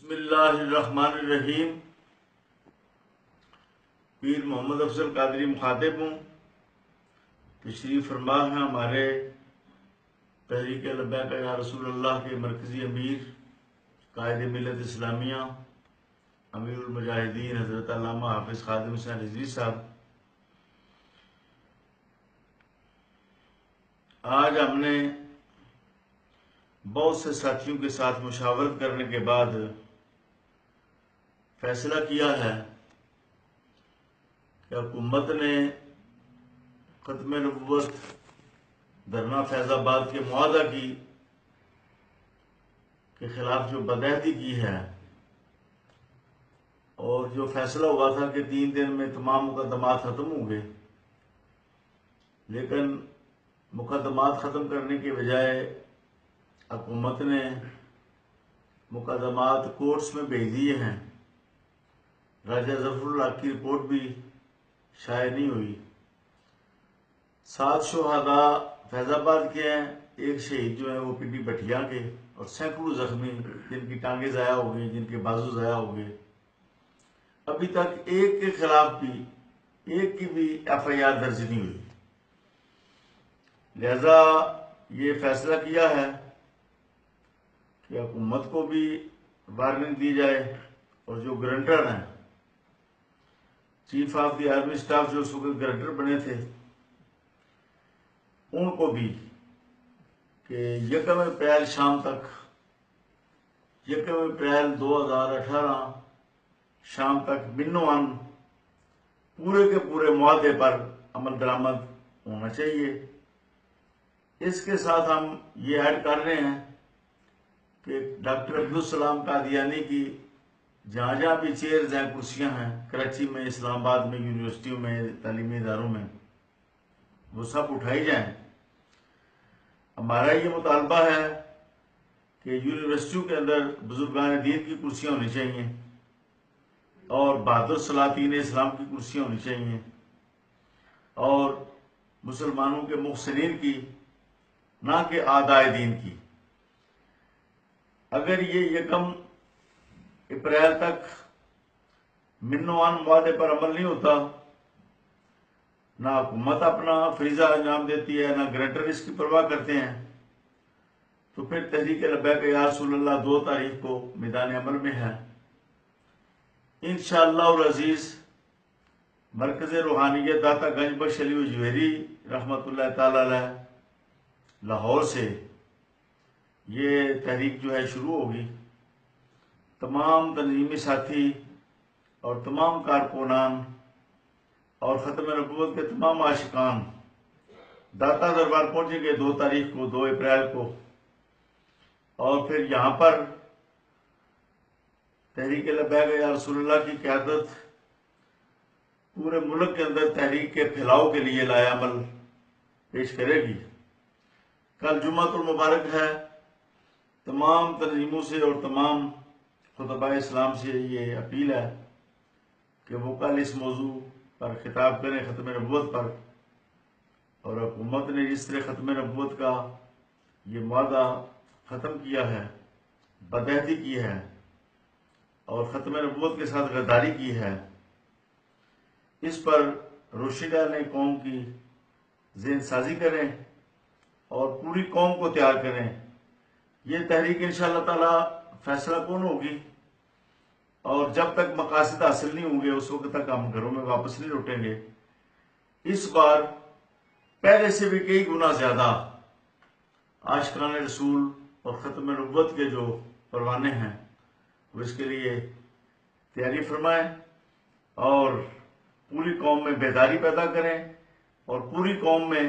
بسم اللہ الرحمن الرحیم۔ پیر محمد افضل قادری مخاطب ہوں۔ تشریف فرما ہے ہمارے تحریک لبیک یا رسول اللہ کے مرکزی امیر، قائد ملت اسلامیہ، امیر المجاہدین حضرت علامہ حافظ خادم حسین رضوی صاحب۔ آج ہم نے بہت سے ساتھیوں کے ساتھ مشاورت کرنے کے بعد فیصلہ کیا ہے کہ حکومت نے ختم نبوت دھرنا فیض آباد کے معاہدہ کی کے خلاف جو بدعہدی کی ہے، اور جو فیصلہ ہوا تھا کہ 3 دن میں تمام مقدمات ختم ہوں گے، لیکن مقدمات ختم کرنے کے بجائے حکومت نے مقدمات کورٹس میں بھیج دیے ہیں۔ راجہ ظفر اللہ کی رپورٹ بھی شائع نہیں ہوئی۔ 7 شہداء فیض آباد کے ہیں، 1 شہید جو ہیں وہ پنڈی بٹھیا کے، اور سینکڑوں زخمی جن کی ٹانگیں ضائع ہو گئی، جن کے بازو ضائع ہو گئے۔ ابھی تک ایک کے خلاف بھی ایک کی بھی FIR درج نہیں ہوئی۔ لہذا یہ فیصلہ کیا ہے کہ حکومت کو بھی وارننگ دی جائے، اور جو گرنٹر ہیں، chief of the army staff جو اس وقت گرنٹر بنے تھے، ان کو بھی کہ 1 اپریل شام تک، 1 اپریل 2018 شام تک منوان پورے کے پورے معاہدے پر عمل درآمد ہونا چاہیے۔ اس کے ساتھ ہم یہ ایڈ کر رہے ہیں کہ ڈاکٹر عبدالسلام قادیانی کی جہاں جہاں بھی چیئرز ہیں، کرسیاں ہیں، کراچی میں، اسلام آباد میں، یونیورسٹیوں میں، تعلیمی اداروں میں، وہ سب اٹھائی جائیں۔ ہمارا یہ مطالبہ ہے کہ یونیورسٹیوں کے اندر بزرگان دین کی کرسیاں ہونی چاہیے، اور بہادر سلاطین اسلام کی کرسیاں ہونی چاہیے، اور مسلمانوں کے محسنین کی، نہ کہ اعداء دین کی۔ اگر یہ 1 اپریل تک منوان معاہدے پر عمل نہیں ہوتا، نہ حکومت اپنا فریضہ انجام دیتی ہے، نہ گرنٹر اس کی پرواہ کرتے ہیں، تو پھر تحریک لبیک یا رسول اللہ 2 تاریخ کو میدان عمل میں ہے۔ انشاءاللہ العزیز مرکز روحانیت داتا گنج بخش علی جوہری رحمۃ اللہ تعالی علیہ لاہور سے یہ تحریک جو ہے شروع ہوگی۔ تمام تنظیمی ساتھی اور تمام کارکنان اور ختم نبوت کے تمام عاشقان داتا دربار پہنچیں گے 2 تاریخ کو، 2 اپریل کو، اور پھر یہاں پر تحریک لبیک یا رسول اللہ کی قیادت پورے ملک کے اندر تحریک کے پھیلاؤ کے لیے لائحہ عمل پیش کرے گی۔ کل جمعۃ المبارک ہے۔ تمام تنظیموں سے اور تمام خطباء اسلام سے یہ اپیل ہے کہ وہ کل اس موضوع پر خطاب کریں، ختم نبوت پر، اور حکومت نے جس طرح ختم نبوت کا یہ معاہدہ ختم کیا ہے، بدعہدی کی ہے، اور ختم نبوت کے ساتھ غداری کی ہے، اس پر روشنی ڈالنے، قوم کی ذہن سازی کریں اور پوری قوم کو تیار کریں۔ یہ تحریک انشاءاللہ تعالی فیصلہ کون ہوگی، اور جب تک مقاصد حاصل نہیں ہوں گے اس وقت تک ہم گھروں میں واپس نہیں لوٹیں گے۔ اس بار پہلے سے بھی کئی گنا زیادہ عاشقان رسول اور ختم نبوت کے جو پروانے ہیں وہ اس کے لیے تیاری فرمائیں، اور پوری قوم میں بیداری پیدا کریں، اور پوری قوم میں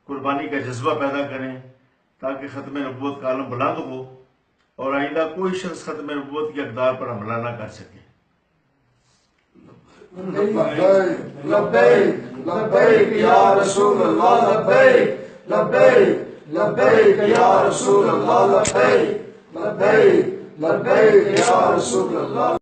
قربانی کا جذبہ پیدا کریں، تاکہ ختم نبوت کا عالم بلند ہو اور آئندہ کوئی شخص ختم نبوت کی اقدار پر حملہ نہ کر سکے۔ لبیک لبیک لبیک یا رسول اللہ، لبیک لبیک لبیک یا رسول اللہ، لبیک لبیک لبیک یا رسول اللہ۔